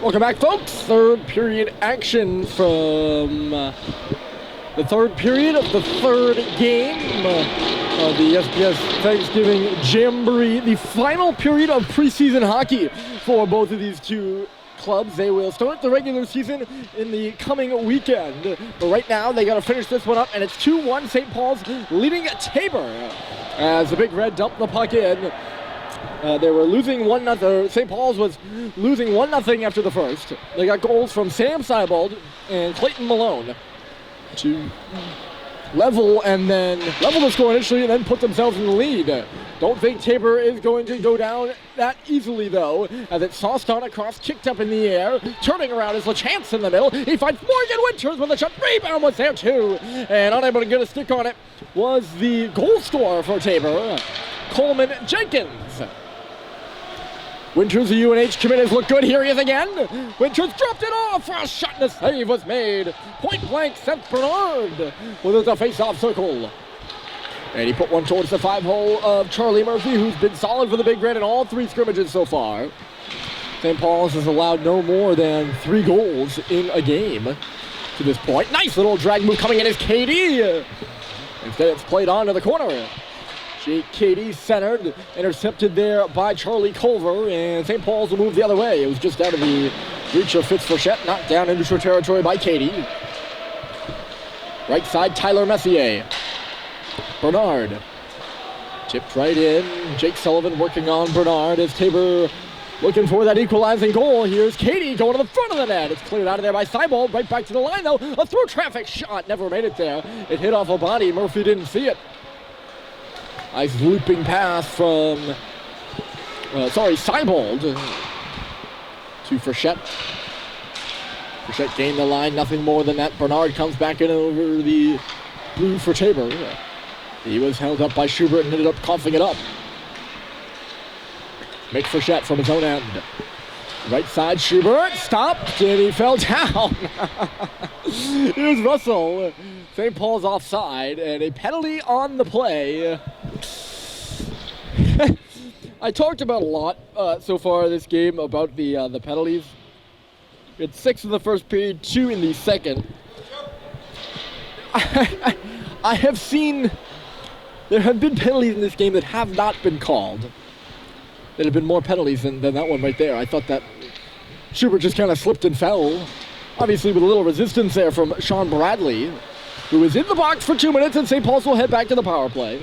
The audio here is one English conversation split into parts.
Welcome back, folks. Third period action from the third period of the third game of the WSPS Thanksgiving Jamboree. The final period of preseason hockey for both of these two clubs. They will start the regular season in the coming weekend. But right now, they got to finish this one up, and it's 2-1 St. Paul's leading Tabor as the Big Red dumped the puck in. They were losing 1-0. St. Paul's was losing 1-0 after the first. They got goals from Sam Seibold and Clayton Malone to level the score initially and then put themselves in the lead. Don't think Tabor is going to go down that easily, though, as it's sauced on across, kicked up in the air. Turning around is LaChance in the middle. He finds Morgan Winters with a shot. Rebound was there, too. And unable to get a stick on it was the goal scorer for Tabor, Coleman Jenkins. Winters, the UNH committers look good. Here he is again. Winters dropped it off. A shot and a save was made. Point blank, Seth Bernard with a face-off circle. And he put one towards the 5-hole of Charlie Murphy, who's been solid for the Big Red in all three scrimmages so far. St. Paul's has allowed no more than 3 goals in a game to this point. Nice little drag move coming in as KD. Instead, it's played on to the corner. Jake Cady centered, intercepted there by Charlie Culver, and St. Paul's will move the other way. It was just out of the reach of Fitz-Frechette, knocked down into short territory by Cady. Right side, Tyler Messier. Bernard tipped right in. Jake Sullivan working on Bernard as Tabor looking for that equalizing goal. Here's Cady going to the front of the net. It's cleared out of there by Seibold. Right back to the line, though. A through traffic shot. Never made it there. It hit off a body. Murphy didn't see it. Nice looping pass from, Seibold to Frechette. Frechette gained the line, nothing more than that. Bernard comes back in over the blue for Tabor. He was held up by Schubert and ended up coughing it up. Mick Frechette from his own end. Right side, Schubert stopped and he fell down. Here's Russell. St. Paul's offside and a penalty on the play. I talked about a lot so far this game about the penalties. It's 6 in the first period, 2 in the second. I have seen there have been penalties in this game that have not been called. There have been more penalties than that one right there. I thought that Schubert just kind of slipped and fell. Obviously with a little resistance there from Sean Bradley, who was in the box for 2 minutes, and St. Paul's will head back to the power play.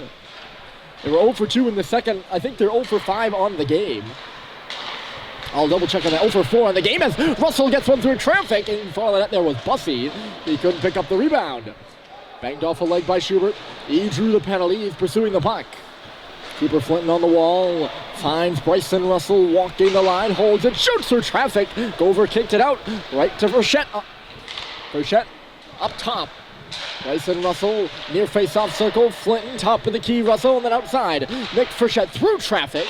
They were 0 for 2 in the second. I think they're 0 for 5 on the game. I'll double check on that. 0 for 4 on the game as Russell gets one through traffic, and in front of that there was Bussey. He couldn't pick up the rebound. Banged off a leg by Schubert. He drew the penalty. He's pursuing the puck. Cooper Flinton on the wall, finds Bryson Russell walking the line, holds it, shoots through traffic. Gover kicked it out, right to Frechette. Frechette up top. Bryson Russell near face-off circle. Flinton top of the key. Russell and then outside. Nick Frechette through traffic.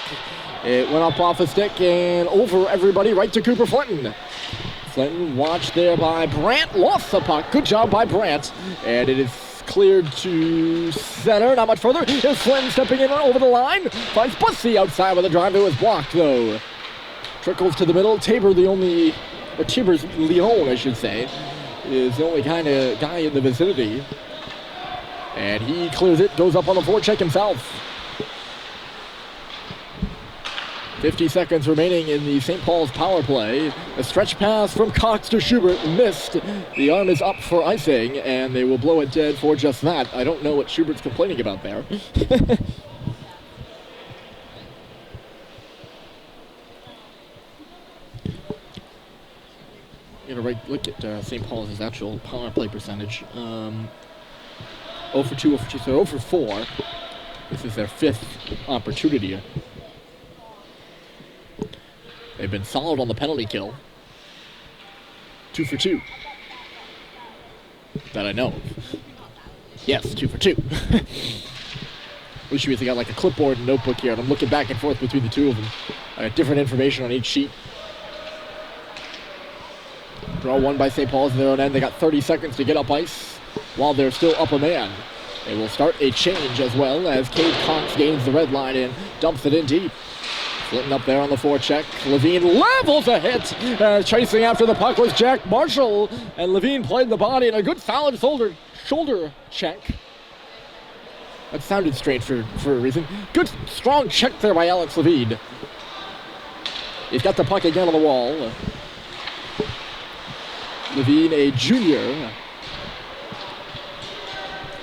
It went up off a stick and over everybody right to Cooper Flinton. Flinton watched there by Brandt. Lost the puck. Good job by Brandt. And it is cleared to center. Not much further. Here's Flinton stepping in over the line. Finds Bussey outside with a drive. It was blocked though. Trickles to the middle. Tabor's Leon, I should say, is the only kind of guy in the vicinity. And he clears it, goes up on the forecheck himself. 50 seconds remaining in the St. Paul's power play. A stretch pass from Cox to Schubert missed. The arm is up for icing, and they will blow it dead for just that. I don't know what Schubert's complaining about there. Look at St. Paul's actual power play percentage. 0 for 2, 0 for 2, so 0 for 4. This is their 5th opportunity. They've been solid on the penalty kill. 2 for 2. That I know of. Yes, 2 for 2. Wish we got like a clipboard and notebook here, and I'm looking back and forth between the two of them. I got different information on each sheet. Draw one by St. Paul's in their own end. They got 30 seconds to get up ice while they're still up a man. They will start a change as well as Cade Cox gains the red line and dumps it in deep. Splitting up there on the forecheck. Levine levels a hit. Chasing after the puck was Jack Marshall. And Levine played the body in a good solid shoulder check. That sounded strange for a reason. Good strong check there by Alex Levine. He's got the puck again on the wall. Levine, a junior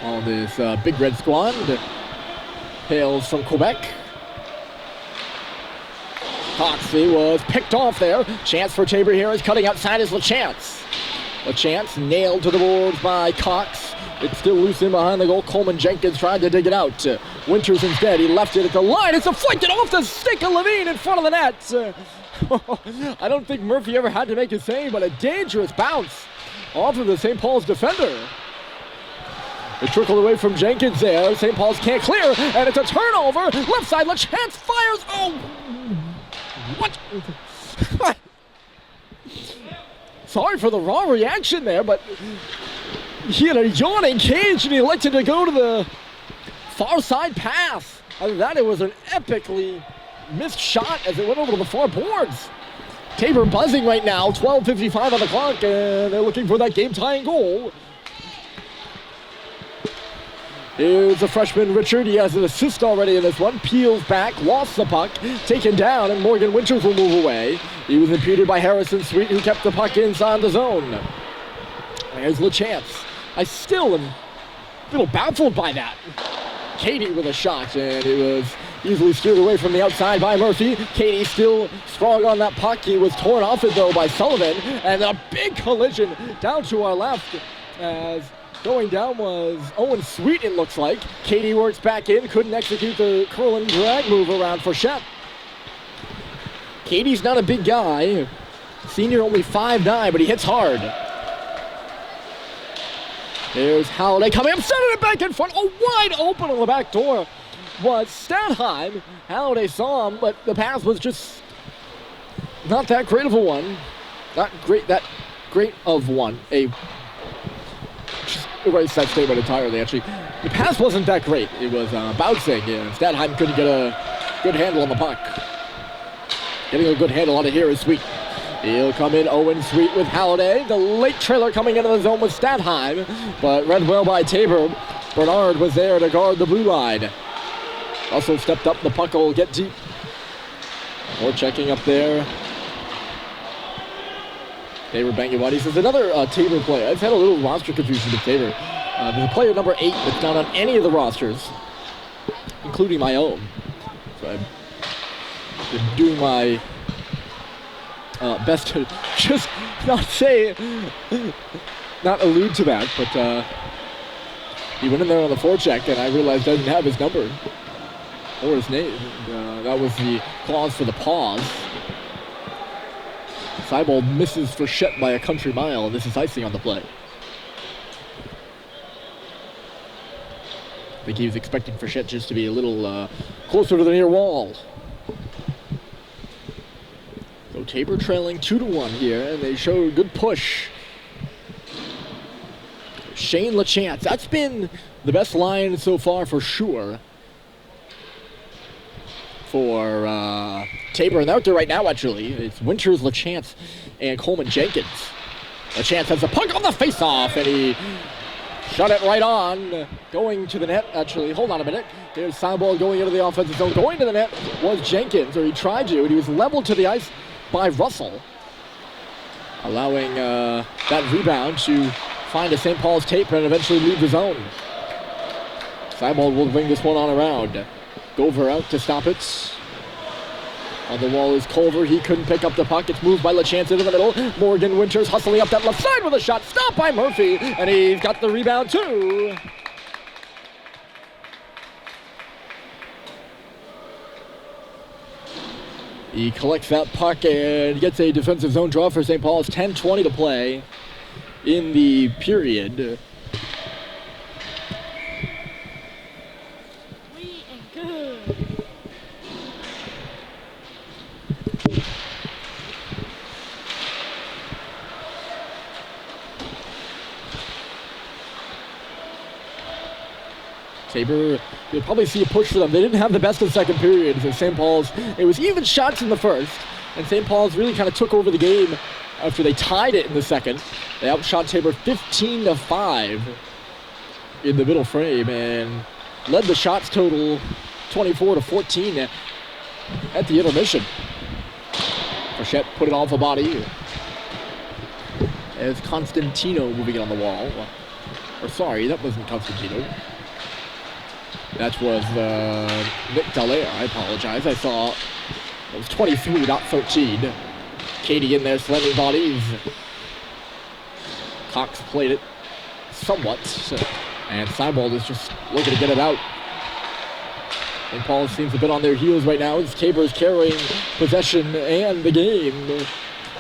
on this Big Red squad. Hails from Quebec. Coxey was picked off there. Chance for Tabor here is cutting outside is LaChance. LaChance nailed to the boards by Cox. It's still loose in behind the goal. Coleman Jenkins tried to dig it out. Winters instead, he left it at the line. It's deflected off the stick of Levine in front of the net. I don't think Murphy ever had to make a save, but a dangerous bounce off of the St. Paul's defender. It trickled away from Jenkins there. St. Paul's can't clear, and it's a turnover. Left side, LaChance fires. Oh, what? Sorry for the raw reaction there, but he had a yawning cage and he elected to go to the far side pass. Other than that, it was an epically missed shot as it went over to the far boards. Tabor buzzing right now, 12:55 on the clock, and they're looking for that game-tying goal. Here's the freshman Richard. He has an assist already in this one. Peels back, lost the puck, taken down, and Morgan Winters will move away. He was impeded by Harrison Sweet, who kept the puck inside the zone. There's LaChance. I still am a little baffled by that. Katie with a shot, and it was easily steered away from the outside by Murphy. Katie still strong on that puck. He was torn off it, though, by Sullivan. And a big collision down to our left as going down was Owen Sweet, it looks like. Katie works back in, couldn't execute the curl and drag move around Frechette. Katie's not a big guy. Senior only 5'9", but he hits hard. There's Halliday coming up, sending it back in front. Oh, wide open on the back door was Stanheim. Halliday saw him, but the pass was just not that great of a one. Not great, that great of one. Just erase that statement entirely, actually. The pass wasn't that great. It was bouncing, and Stanheim couldn't get a good handle on the puck. Getting a good handle on it here is Sweet. He'll come in, Owen Sweet with Halliday. The late trailer coming into the zone with Stanheim, but read well by Tabor. Bernard was there to guard the blue line. Also stepped up, the puck will get deep. More checking up there. Tabor Bangiwadi says another Tabor player. I've had a little roster confusion with Tabor. There's a player number 8 that's not on any of the rosters, including my own. So I've been doing my best to just not allude to that, but he went in there on the forecheck, and I realized I didn't have his number or his name. That was the cause for the pause. Seawolves misses Frechette by a country mile, and this is icing on the play. I think he was expecting Frechette just to be a little closer to the near wall. So Tabor trailing 2-1 here, and they show a good push. Shane LaChance, that's been the best line so far for sure for Tabor. And out there right now, actually, it's Winters, LaChance, and Coleman Jenkins. LaChance has the puck on the face-off, and he shot it right on, going to the net, actually. Hold on a minute. Here's Seawolves going into the offensive zone. Going to the net was Jenkins, or he tried to, and he was leveled to the ice by Russell, allowing that rebound to find a St. Paul's tape and eventually leave the zone. Seawolves will bring this one on around. Gover out to stop it. On the wall is Culver. He couldn't pick up the puck. It's moved by LaChance into the middle. Morgan Winters hustling up that left side with a shot. Stopped by Murphy, and he's got the rebound too. He collects that puck and gets a defensive zone draw for St. Paul's. 10:20 to play in the period. Tabor, you'll probably see a push for them. They didn't have the best of the second period. So St. Paul's, it was even shots in the first. And St. Paul's really kind of took over the game after they tied it in the second. They outshot Tabor 15-5 in the middle frame and led the shots total 24-14 at the intermission. Frechette put it off a body as Constantino moving it on the wall. Or sorry, that wasn't Constantino. That was Nick Dallaire. I apologize. I saw it was 23, not 13. Katie in there slamming bodies. Cox played it somewhat. And Seawolves is just looking to get it out. St. Paul seems a bit on their heels right now as Tabor's carrying possession and the game.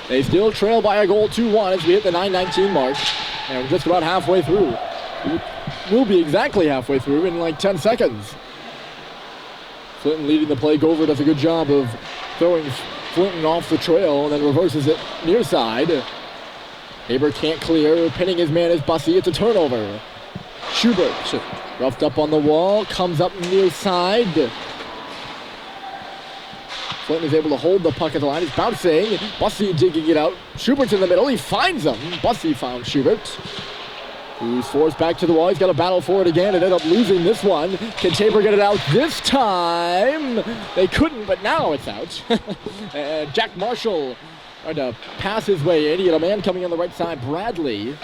They still trail by a goal 2-1 as we hit the 9:19 mark. And we're just about halfway through. We'll be exactly halfway through in like 10 seconds. Flinton leading the play. Gover does a good job of throwing Flinton off the trail and then reverses it near side. Tabor can't clear. Pinning his man is Bussy. It's a turnover. Schubert roughed up on the wall. Comes up near side. Flinton is able to hold the puck at the line. He's bouncing. Bussy digging it out. Schubert's in the middle. He finds him. Bussy found Schubert, who's forced back to the wall. He's got to battle for it again and end up losing this one. Can Tabor get it out this time? They couldn't, but now it's out. And Jack Marshall tried to pass his way in. He had a man coming on the right side, Bradley.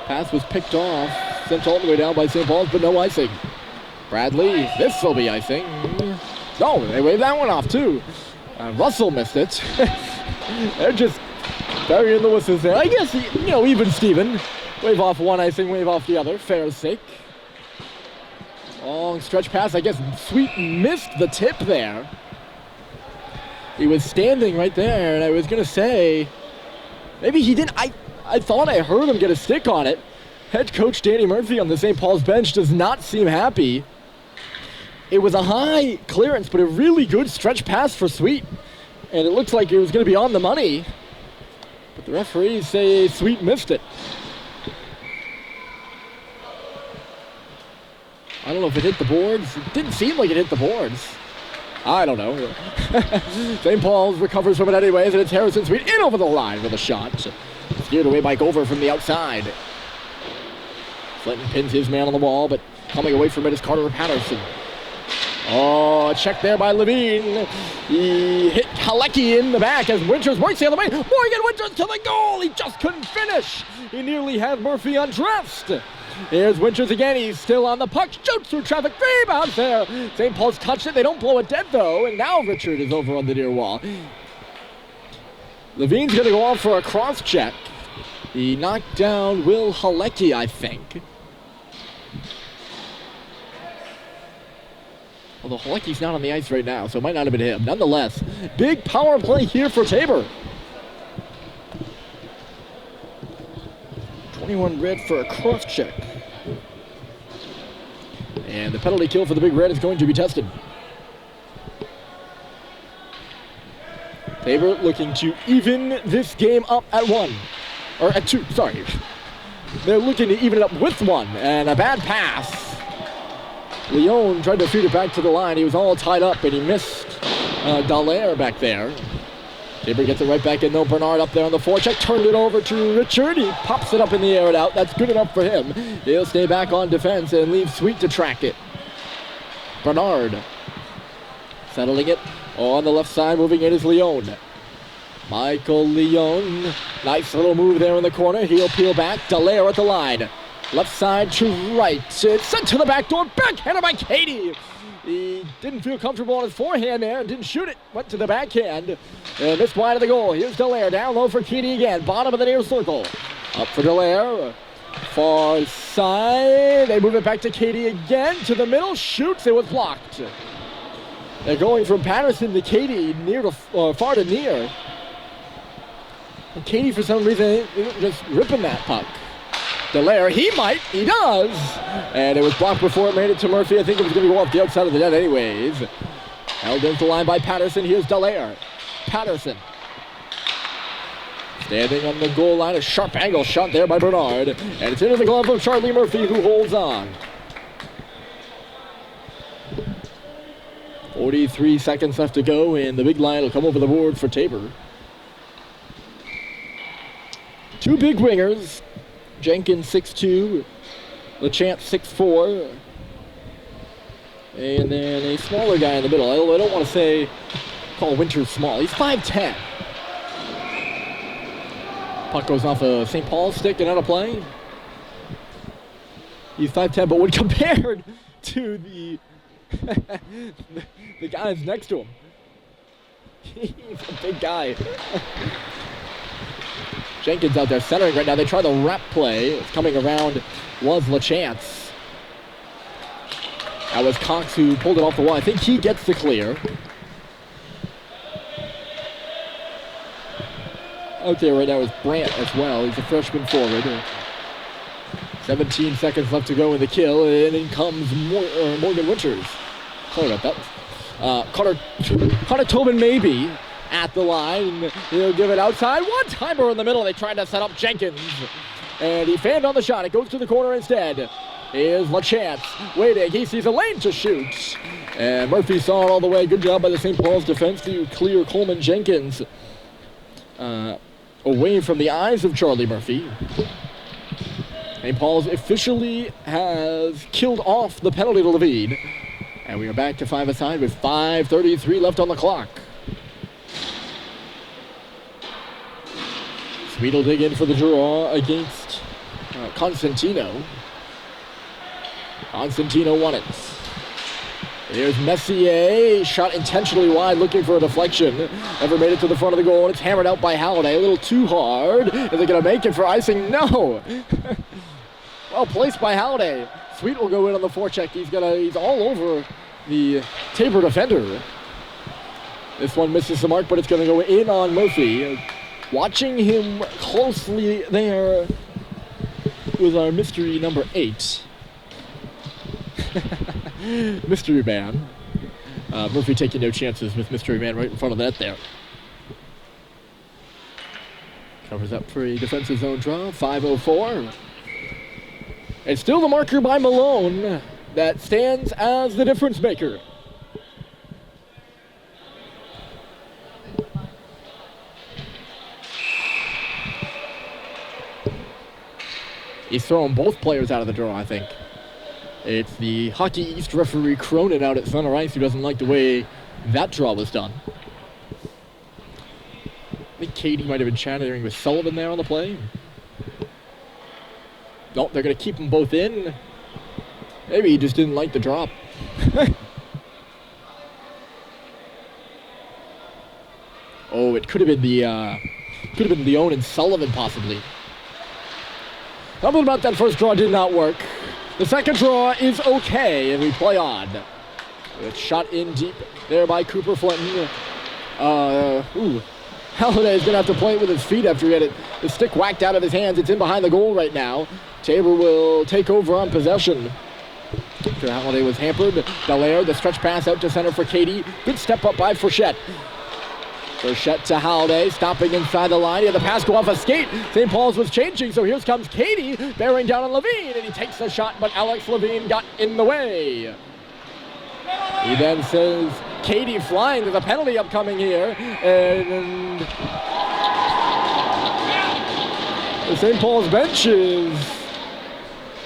Pass was picked off, sent all the way down by St. Paul's, but no icing. Bradley, this will be icing. No, they waved that one off too. Russell missed it. They're just burying the whistles there. I guess, even Steven. Wave off one icing, wave off the other. Fair's sake. Long stretch pass. I guess Sweet missed the tip there. He was standing right there, and I was going to say, maybe he didn't. I thought I heard him get a stick on it. Head coach Danny Murphy on the St. Paul's bench does not seem happy. It was a high clearance, but a really good stretch pass for Sweet. And it looks like it was going to be on the money. But the referees say Sweet missed it. I don't know if it hit the boards. It didn't seem like it hit the boards. I don't know. St. Paul's recovers from it anyways, and it's Harrison Sweet in over the line with a shot. Steered away by Gover from the outside. Flinton pins his man on the wall, but coming away from it is Carter Patterson. Oh, a check there by Levine. He hit Halecki in the back as Winters works the other way. Morgan Winters to the goal. He just couldn't finish. He nearly had Murphy undressed. Here's Winters again. He's still on the puck. Shoots through traffic. Rebound there. St. Paul's touched it. They don't blow it dead, though. And now Richard is over on the near wall. Levine's going to go off for a cross check. He knocked down Will Halecki, I think. Although Halecki's not on the ice right now, so it might not have been him. Nonetheless, big power play here for Tabor. 21 red for a cross check. And the penalty kill for the big red is going to be tested. Tabor looking to even this game up at 1. Or at 2, sorry. They're looking to even it up with 1. And a bad pass. Leon tried to feed it back to the line. He was all tied up, and he missed Dallaire back there. Tabor gets it right back in, though. Bernard up there on the forecheck. Turned it over to Richard. He pops it up in the air and out. That's good enough for him. He'll stay back on defense and leave Sweet to track it. Bernard settling it on the left side. Moving in is Leon. Michael Leon. Nice little move there in the corner. He'll peel back. Dallaire at the line. Left side to right. It's sent to the back door. Backhanded by Katie. He didn't feel comfortable on his forehand there and didn't shoot it. Went to the backhand. And missed wide of the goal. Here's Dallaire. Down low for Katie again. Bottom of the near circle. Up for Dallaire. Far side. They move it back to Katie again. To the middle. Shoots. It was blocked. They're going from Patterson to Katie. Near to far to near. And Katie, for some reason, just ripping that puck. Dallaire, he does! And it was blocked before it made it to Murphy. I think it was going to go off the outside of the net anyways. Held into the line by Patterson. Here's Dallaire. Patterson. Standing on the goal line, a sharp angle shot there by Bernard. And it's into the glove of Charlie Murphy, who holds on. 43 seconds left to go, and the big line will come over the board for Tabor. Two big wingers, Jenkins 6'2", LeChance 6'4", and then a smaller guy in the middle. I don't want to call Winters small. He's 5'10". Puck goes off a St. Paul stick and out of play. He's 5'10", but when compared to the the guys next to him, he's a big guy. Jenkins out there centering right now. They try the wrap play. It's coming around was LeChance. That was Cox who pulled it off the wall. I think he gets the clear. Out there right now is Brandt as well. He's a freshman forward. 17 seconds left to go in the kill, and in comes Morgan Winters. Sorry about that. Carter Tobin maybe at the line. He'll give it outside. One-timer in the middle. They tried to set up Jenkins, and he fanned on the shot. It goes to the corner instead. Here's LeChance waiting. He sees a lane to shoot, and Murphy saw it all the way. Good job by the St. Paul's defense to clear Coleman Jenkins away from the eyes of Charlie Murphy. St. Paul's officially has killed off the penalty to Levine. And we are back to 5-a-side with 5:33 left on the clock. Sweet will dig in for the draw against Constantino. Constantino won it. Here's Messier, shot intentionally wide, looking for a deflection. Never made it to the front of the goal, and it's hammered out by Halliday. A little too hard. Is it going to make it for icing? No! Well placed by Halliday. Sweet will go in on the forecheck. He's all over the Tabor defender. This one misses the mark, but it's going to go in on Murphy. Watching him closely there was our mystery number 8. Mystery Man. Murphy taking no chances with Mystery Man right in front of that there. Covers up for a defensive zone draw. 5:04. It's still the marker by Malone that stands as the difference maker. He's throwing both players out of the draw, I think. It's the Hockey East referee Cronin out at center ice who doesn't like the way that draw was done. I think Katie might have been chatting with Sullivan there on the play. Nope, they're going to keep them both in. Maybe he just didn't like the drop. Oh, it could have been Leone and Sullivan possibly. Something about that first draw did not work. The second draw is okay, and we play on. It's shot in deep there by Cooper Flinton. Halliday is going to have to play it with his feet after he had the stick whacked out of his hands. It's in behind the goal right now. Tabor will take over on possession. After Halliday was hampered. Dallaire, the stretch pass out to center for Katie. Good step up by Frechette. Frechette to Halliday, stopping inside the line. He had the pass go off a skate. St. Paul's was changing, so here comes Katie, bearing down on Levine, and he takes the shot, but Alex Levine got in the way. He then says, Katie flying, there's a penalty upcoming here, and the St. Paul's bench is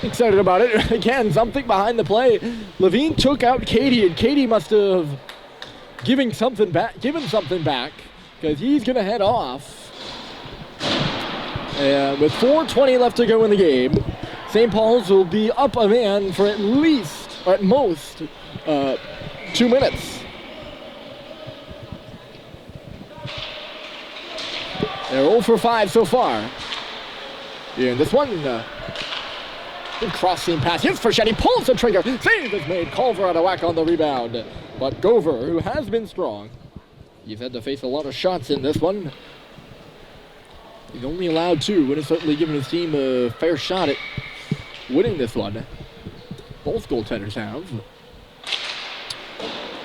excited about it. Again, something behind the play. Levine took out Katie, and Katie must have given something back, because he's going to head off. And with 4:20 left to go in the game, St. Paul's will be up a man for at least, or at most, 2 minutes. They're 0 for 5 so far. And this one, good cross-seam pass. Here's Frechette. He pulls the trigger. Save is made. Culver out of whack on the rebound. But Gover, who has been strong, he's had to face a lot of shots in this one. He's only allowed 2, and has certainly given his team a fair shot at winning this one. Both goaltenders have.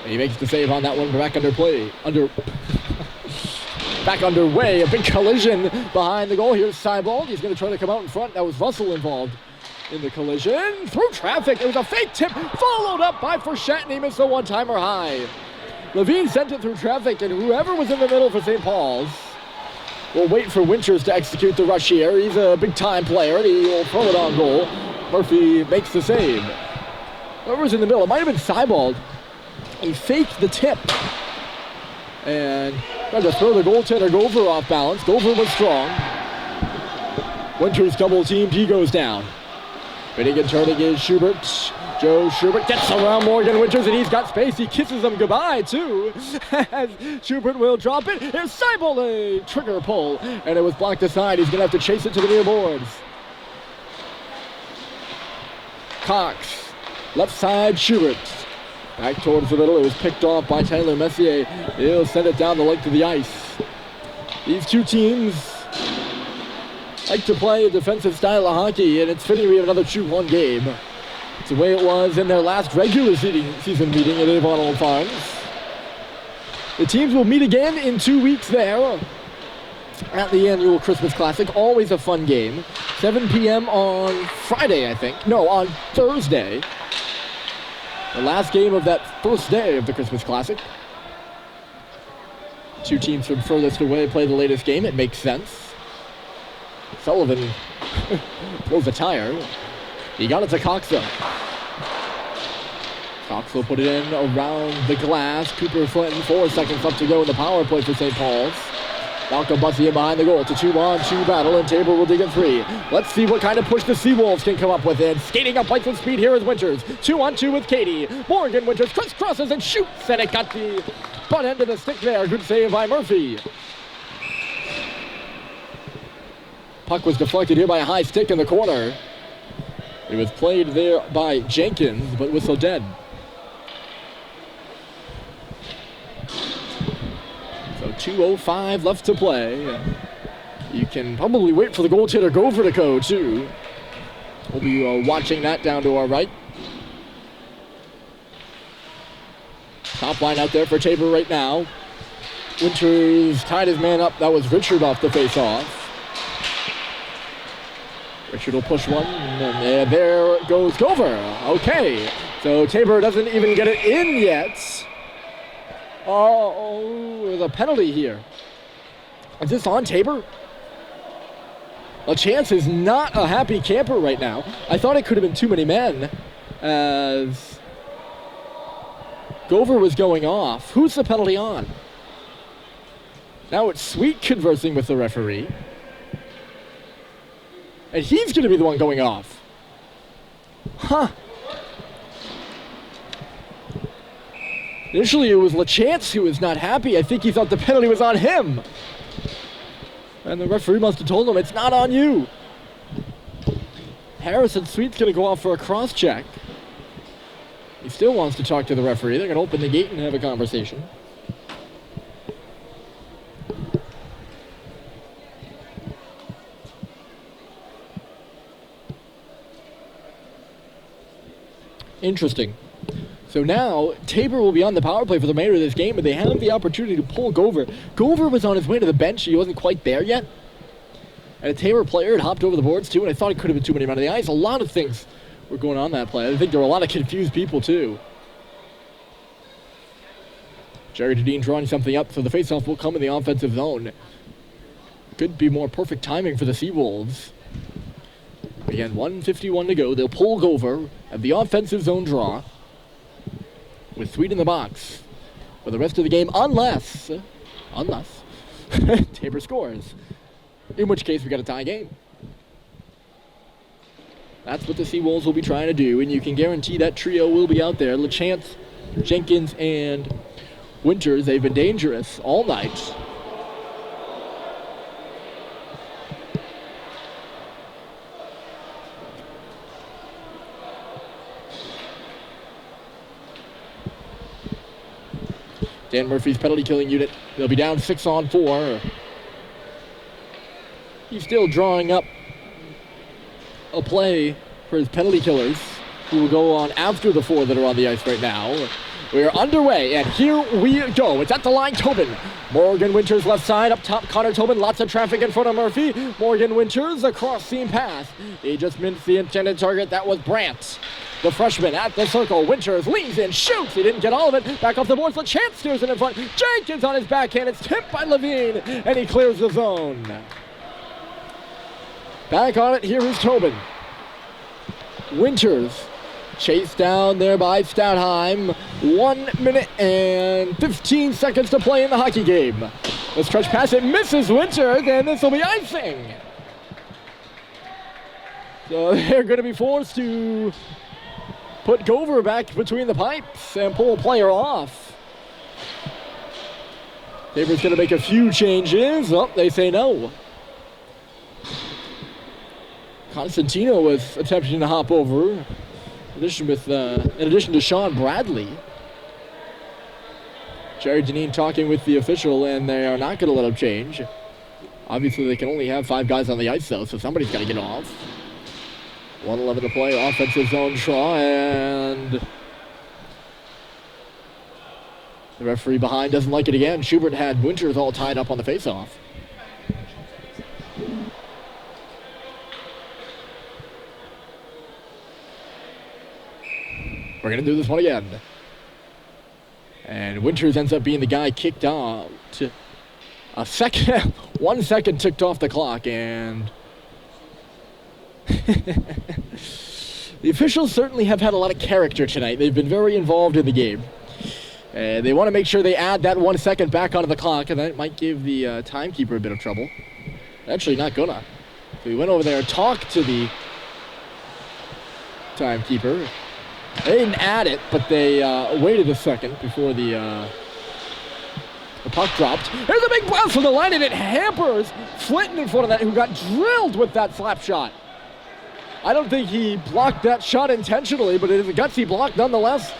And he makes the save on that one. Back back underway. A big collision behind the goal. Here's Seawolves. He's going to try to come out in front. That was Russell involved in the collision. Through traffic. It was a fake tip, followed up by Frechette, and he missed a one-timer high. Levine sent it through traffic, and whoever was in the middle for St. Paul's will wait for Winters to execute the rush here. He's a big-time player, and he will throw it on goal. Murphy makes the save. Whoever's in the middle, it might have been Seawolves. He faked the tip and tried to throw the goaltender Gover off balance. Gover was strong. Winters double-teamed. He goes down. Winning and turning is Schubert. Joe Schubert gets around Morgan Winters, and he's got space. He kisses him goodbye, too, as Schubert will drop it. Here's Seibel, a trigger pull, and it was blocked aside. He's going to have to chase it to the near boards. Cox, left side, Schubert. Back towards the middle. It was picked off by Tyler Messier. He'll send it down the length of the ice. These two teams like to play a defensive style of hockey, and it's fitting we have another 2-1 game. It's the way it was in their last regular season meeting at Avon Old Farms. The teams will meet again in 2 weeks there at the annual Christmas Classic. Always a fun game. 7 p.m. on Friday, I think. No, on Thursday. The last game of that first day of the Christmas Classic. Two teams from furthest away play the latest game. It makes sense. Sullivan throws a tire. He got it to Cox, though. Cox will put it in around the glass. Cooper Flinton, 4 seconds left to go in the power play for St. Paul's. Malcolm Bussey in behind the goal. It's a 2-on-2 battle, and Tabor will dig it 3. Let's see what kind of push the Seawolves can come up with. And skating up lights and speed here is Winters. 2-on-2 with Katie. Morgan Winters crosses and shoots, and it got the butt end of the stick there. Good save by Murphy. Puck was deflected here by a high stick in the corner. It was played there by Jenkins, but whistled dead. So 2:05 left to play. You can probably wait for the goaltender Gover to go, too. We'll be watching that down to our right. Top line out there for Tabor right now. Winters tied his man up. That was Richard off the face-off. Richard will push one, and there goes Gover. Okay, so Tabor doesn't even get it in yet. Oh, there's a penalty here. Is this on Tabor? Chance is not a happy camper right now. I thought it could have been too many men as Gover was going off. Who's the penalty on? Now it's Sweet conversing with the referee. And he's going to be the one going off. Huh. Initially, it was LaChance who was not happy. I think he thought the penalty was on him. And the referee must have told him, it's not on you. Harrison Sweet's going to go off for a cross-check. He still wants to talk to the referee. They're going to open the gate and have a conversation. Interesting. So now, Tabor will be on the power play for the remainder of this game, but they have the opportunity to pull Gover. Gover was on his way to the bench. He wasn't quite there yet. And a Tabor player had hopped over the boards, too, and I thought it could have been too many men on the ice. A lot of things were going on that play. I think there were a lot of confused people, too. Jerry Dedeen drawing something up, so the faceoff will come in the offensive zone. Could be more perfect timing for the Seawolves. Again, 1:51 to go. They'll pull Gover at the offensive zone draw with Sweet in the box for the rest of the game, unless Tabor scores, in which case we got a tie game. That's what the Seawolves will be trying to do, and you can guarantee that trio will be out there. LaChance, Jenkins, and Winters. They've been dangerous all night. Dan Murphy's penalty killing unit. They'll be down 6-on-4. He's still drawing up a play for his penalty killers, who will go on after the 4 that are on the ice right now. We are underway, and here we go. It's at the line, Tobin. Morgan Winters left side, up top, Connor Tobin. Lots of traffic in front of Murphy. Morgan Winters, a cross-seam pass. He just missed the intended target. That was Brandt. The freshman at the circle. Winters leans in, shoots. He didn't get all of it. Back off the boards. LeChance steers it in front. Jenkins on his backhand. It's tipped by Levine, and he clears the zone. Back on it. Here is Tobin. Winters chased down there by Stoutheim. 1 minute and 15 seconds to play in the hockey game. The stretch pass, it misses Winters, and this will be icing. So they're going to be forced to put Gover back between the pipes and pull a player off. Tabor's going to make a few changes. Oh, they say no. Constantino was attempting to hop over. In addition to Sean Bradley. Jerry Deneen talking with the official, and they are not going to let him change. Obviously, they can only have 5 guys on the ice, though, so somebody's got to get off. 1:11 to play, offensive zone draw, and the referee behind doesn't like it again. Schubert had Winters all tied up on the faceoff. We're going to do this one again. And Winters ends up being the guy kicked out. 1 second ticked off the clock, and the officials certainly have had a lot of character tonight. They've been very involved in the game. And they want to make sure they add that 1 second back onto the clock, and that might give the timekeeper a bit of trouble. Actually, not gonna. So we went over there and talked to the timekeeper. They didn't add it, but they waited a second before the puck dropped. There's a big blast from the line, and it hampers Flinton in front of that, who got drilled with that slap shot. I don't think he blocked that shot intentionally, but it is a gutsy block nonetheless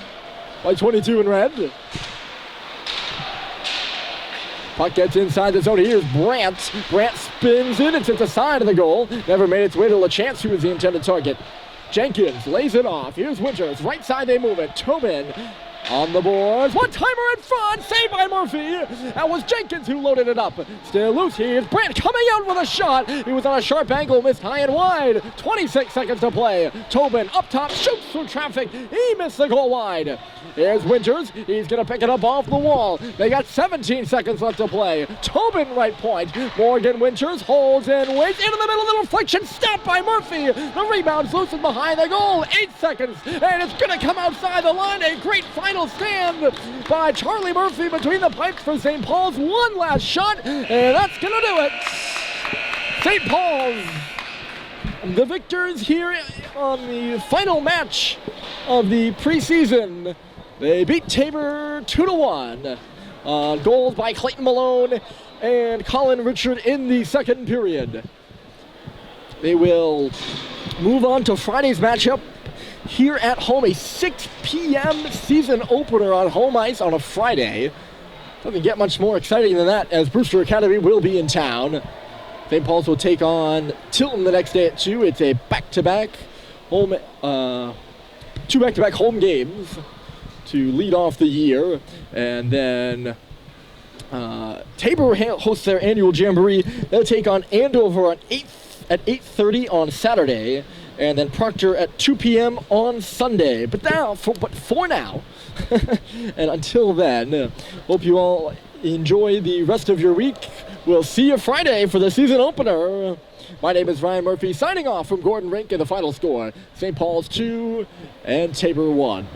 by 22 in red. Puck gets inside the zone. Here's Brandt. Brandt spins it. It's at the side of the goal. Never made its way to LeChance, who was the intended target. Jenkins lays it off. Here's Winters. Right side they move it. Tobin on the boards. One-timer in front. Saved by Murphy. That was Jenkins who loaded it up. Still loose. Here's Brandt coming out with a shot. He was on a sharp angle. Missed high and wide. 26 seconds to play. Tobin up top. Shoots through traffic. He missed the goal wide. Here's Winters. He's going to pick it up off the wall. They got 17 seconds left to play. Tobin right point. Morgan Winters holds and waits into the middle. Little fliction. Stopped by Murphy. The rebound's loose and behind the goal. 8 seconds. And it's going to come outside the line. A great final stand by Charlie Murphy between the pipes for St. Paul's. One last shot. And that's going to do it. St. Paul's, the victors here on the final match of the preseason. They beat Tabor 2-1. Goals by Clayton Malone and Colin Richard in the second period. They will move on to Friday's matchup here at home. A 6 p.m. season opener on home ice on a Friday. Doesn't get much more exciting than that, as Brewster Academy will be in town. St. Paul's will take on Tilton the next day at 2. It's a back-to-back home, 2 back-to-back home games to lead off the year. And then Tabor hosts their annual jamboree. They'll take on Andover at 8:30 on Saturday, and then Proctor at 2 p.m. on Sunday. But for now, and until then, hope you all enjoy the rest of your week. We'll see you Friday for the season opener. My name is Ryan Murphy, signing off from Gordon Rink, and the final score, St. Paul's 2 and Tabor 1.